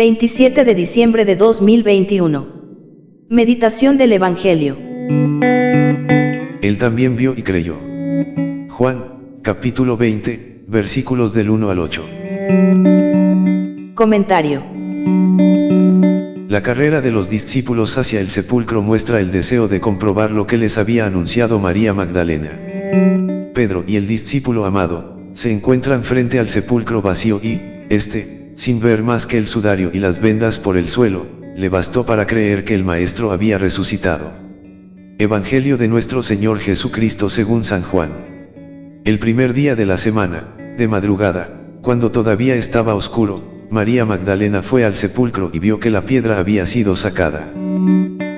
27 de diciembre de 2021. Meditación del Evangelio. Él también vio y creyó. Juan, capítulo 20, versículos del 1 al 8. Comentario. La carrera de los discípulos hacia el sepulcro muestra el deseo de comprobar lo que les había anunciado María Magdalena. Pedro y el discípulo amado se encuentran frente al sepulcro vacío y, sin ver más que el sudario y las vendas por el suelo, le bastó para creer que el Maestro había resucitado. Evangelio de nuestro Señor Jesucristo según San Juan. El primer día de la semana, de madrugada, cuando todavía estaba oscuro, María Magdalena fue al sepulcro y vio que la piedra había sido sacada.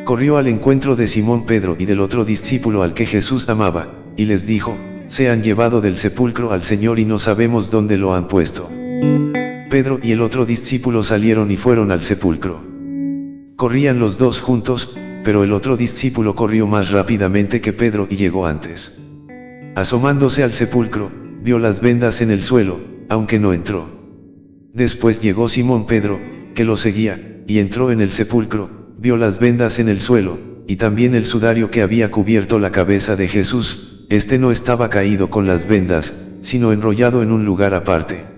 Corrió al encuentro de Simón Pedro y del otro discípulo al que Jesús amaba, y les dijo: «Se han llevado del sepulcro al Señor y no sabemos dónde lo han puesto». Pedro y el otro discípulo salieron y fueron al sepulcro. Corrían los dos juntos, pero el otro discípulo corrió más rápidamente que Pedro y llegó antes. Asomándose al sepulcro, vio las vendas en el suelo, aunque no entró. Después llegó Simón Pedro, que lo seguía, y entró en el sepulcro, vio las vendas en el suelo, y también el sudario que había cubierto la cabeza de Jesús. No estaba caído con las vendas, sino enrollado en un lugar aparte.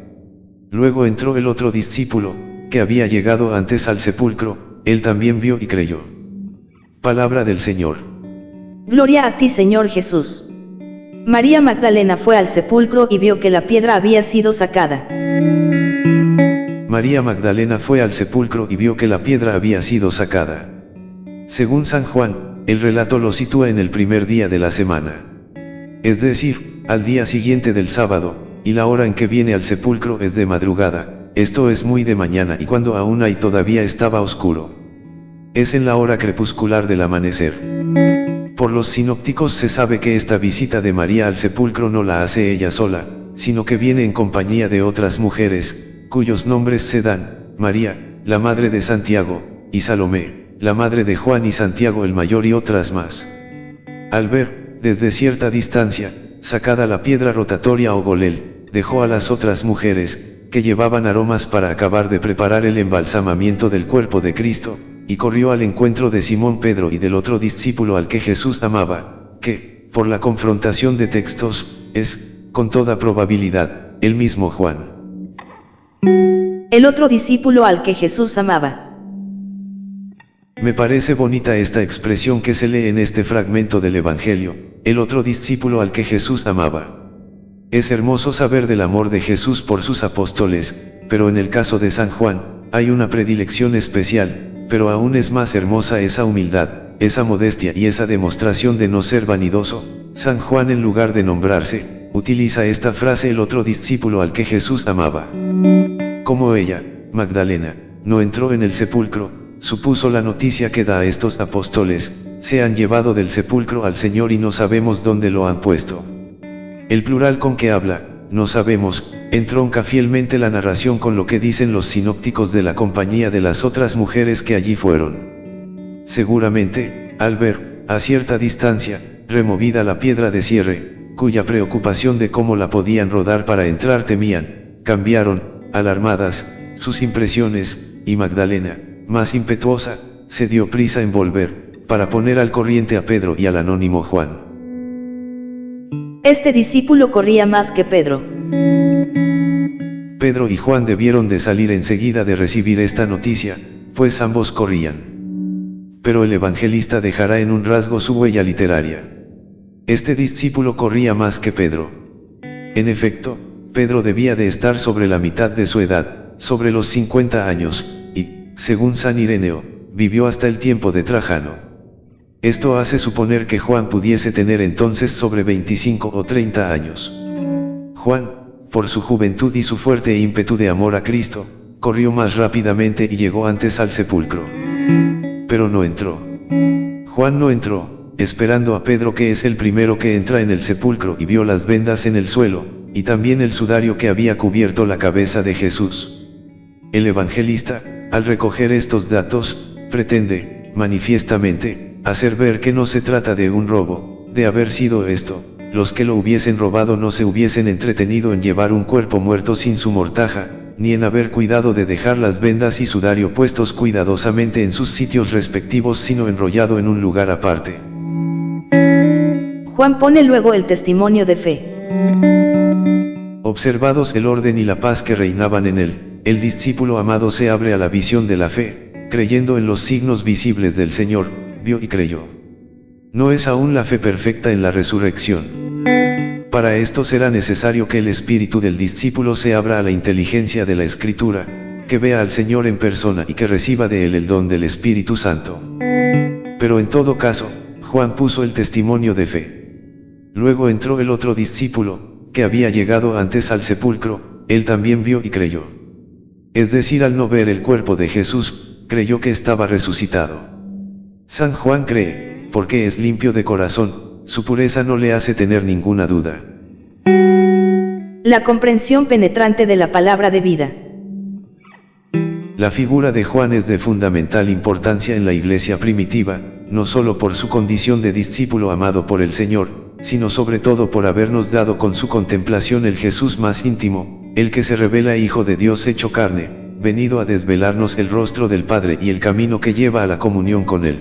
Luego entró el otro discípulo, que había llegado antes al sepulcro, él también vio y creyó. Palabra del Señor. Gloria a ti, Señor Jesús. María Magdalena fue al sepulcro y vio que la piedra había sido sacada. María Magdalena fue al sepulcro y vio que la piedra había sido sacada. Según San Juan, el relato lo sitúa en el primer día de la semana. Es decir, al día siguiente del sábado, y la hora en que viene al sepulcro es de madrugada, esto es muy de mañana y cuando aún todavía estaba oscuro. Es en la hora crepuscular del amanecer. Por los sinópticos se sabe que esta visita de María al sepulcro no la hace ella sola, sino que viene en compañía de otras mujeres, cuyos nombres se dan: María, la madre de Santiago, y Salomé, la madre de Juan y Santiago el mayor y otras más. Al ver, desde cierta distancia, sacada la piedra rotatoria o golel, dejó a las otras mujeres, que llevaban aromas para acabar de preparar el embalsamamiento del cuerpo de Cristo, y corrió al encuentro de Simón Pedro y del otro discípulo al que Jesús amaba, que, por la confrontación de textos, es, con toda probabilidad, el mismo Juan. El otro discípulo al que Jesús amaba. Me parece bonita esta expresión que se lee en este fragmento del Evangelio, el otro discípulo al que Jesús amaba. Es hermoso saber del amor de Jesús por sus apóstoles, pero en el caso de San Juan, hay una predilección especial, pero aún es más hermosa esa humildad, esa modestia y esa demostración de no ser vanidoso. San Juan, en lugar de nombrarse, utiliza esta frase: el otro discípulo al que Jesús amaba. Como ella, Magdalena, no entró en el sepulcro, supuso la noticia que da a estos apóstoles: se han llevado del sepulcro al Señor y no sabemos dónde lo han puesto. El plural con que habla, no sabemos, entronca fielmente la narración con lo que dicen los sinópticos de la compañía de las otras mujeres que allí fueron. Seguramente, al ver, a cierta distancia, removida la piedra de cierre, cuya preocupación de cómo la podían rodar para entrar temían, cambiaron, alarmadas, sus impresiones, y Magdalena, más impetuosa, se dio prisa en volver, para poner al corriente a Pedro y al anónimo Juan. Este discípulo corría más que Pedro. Pedro y Juan debieron de salir enseguida de recibir esta noticia, pues ambos corrían. Pero el evangelista dejará en un rasgo su huella literaria. Este discípulo corría más que Pedro. En efecto, Pedro debía de estar sobre la mitad de su edad, sobre los 50 años, y, según San Ireneo, vivió hasta el tiempo de Trajano. Esto hace suponer que Juan pudiese tener entonces sobre 25 o 30 años. Juan, por su juventud y su fuerte ímpetu de amor a Cristo, corrió más rápidamente y llegó antes al sepulcro. Pero no entró. Juan no entró, esperando a Pedro, que es el primero que entra en el sepulcro y vio las vendas en el suelo, y también el sudario que había cubierto la cabeza de Jesús. El evangelista, al recoger estos datos, pretende, manifiestamente, hacer ver que no se trata de un robo. De haber sido esto, los que lo hubiesen robado no se hubiesen entretenido en llevar un cuerpo muerto sin su mortaja, ni en haber cuidado de dejar las vendas y sudario puestos cuidadosamente en sus sitios respectivos, sino enrollado en un lugar aparte. Juan pone luego el testimonio de fe. Observados el orden y la paz que reinaban en él, el discípulo amado se abre a la visión de la fe, creyendo en los signos visibles del Señor, vio y creyó. No es aún la fe perfecta en la resurrección. Para esto será necesario que el espíritu del discípulo se abra a la inteligencia de la Escritura, que vea al Señor en persona y que reciba de él el don del Espíritu Santo. Pero en todo caso, Juan puso el testimonio de fe. Luego entró el otro discípulo, que había llegado antes al sepulcro, él también vio y creyó. Es decir, al no ver el cuerpo de Jesús, creyó que estaba resucitado. San Juan cree, porque es limpio de corazón, su pureza no le hace tener ninguna duda. La comprensión penetrante de la palabra de vida. La figura de Juan es de fundamental importancia en la iglesia primitiva, no solo por su condición de discípulo amado por el Señor, sino sobre todo por habernos dado con su contemplación el Jesús más íntimo, el que se revela Hijo de Dios hecho carne, venido a desvelarnos el rostro del Padre y el camino que lleva a la comunión con Él.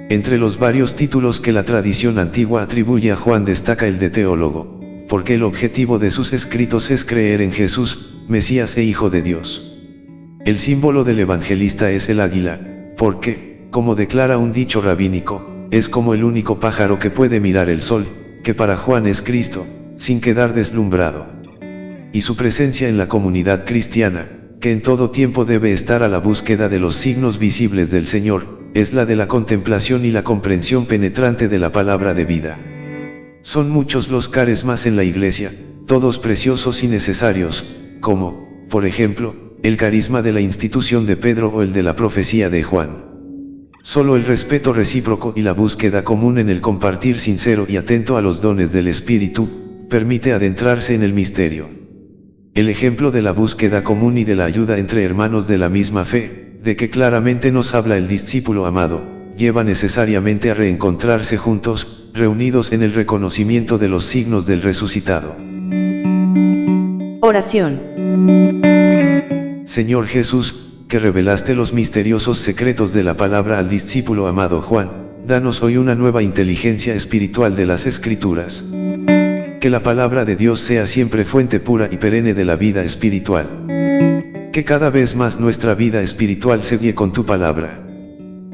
Entre los varios títulos que la tradición antigua atribuye a Juan destaca el de teólogo, porque el objetivo de sus escritos es creer en Jesús, Mesías e Hijo de Dios. El símbolo del evangelista es el águila, porque, como declara un dicho rabínico, es como el único pájaro que puede mirar el sol, que para Juan es Cristo, sin quedar deslumbrado. Y su presencia en la comunidad cristiana, que en todo tiempo debe estar a la búsqueda de los signos visibles del Señor, es la de la contemplación y la comprensión penetrante de la palabra de vida. Son muchos los carismas en la Iglesia, todos preciosos y necesarios, como, por ejemplo, el carisma de la institución de Pedro o el de la profecía de Juan. Solo el respeto recíproco y la búsqueda común en el compartir sincero y atento a los dones del Espíritu, permite adentrarse en el misterio. El ejemplo de la búsqueda común y de la ayuda entre hermanos de la misma fe, de que claramente nos habla el discípulo amado, lleva necesariamente a reencontrarse juntos, reunidos en el reconocimiento de los signos del resucitado. Oración. Señor Jesús, que revelaste los misteriosos secretos de la palabra al discípulo amado Juan, danos hoy una nueva inteligencia espiritual de las Escrituras. Que la palabra de Dios sea siempre fuente pura y perenne de la vida espiritual. Que cada vez más nuestra vida espiritual se guíe con tu palabra.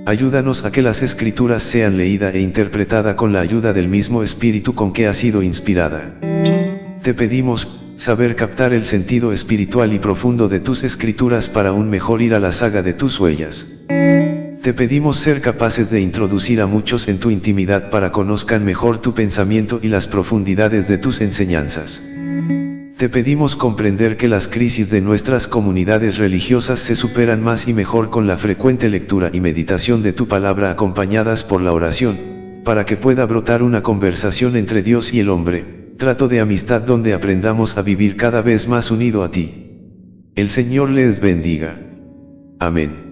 Ayúdanos a que las Escrituras sean leída e interpretada con la ayuda del mismo Espíritu con que ha sido inspirada. Te pedimos, saber captar el sentido espiritual y profundo de tus Escrituras para un mejor ir a la saga de tus huellas. Te pedimos ser capaces de introducir a muchos en tu intimidad para conozcan mejor tu pensamiento y las profundidades de tus enseñanzas. Te pedimos comprender que las crisis de nuestras comunidades religiosas se superan más y mejor con la frecuente lectura y meditación de tu palabra acompañadas por la oración, para que pueda brotar una conversación entre Dios y el hombre, trato de amistad donde aprendamos a vivir cada vez más unido a ti. El Señor les bendiga. Amén.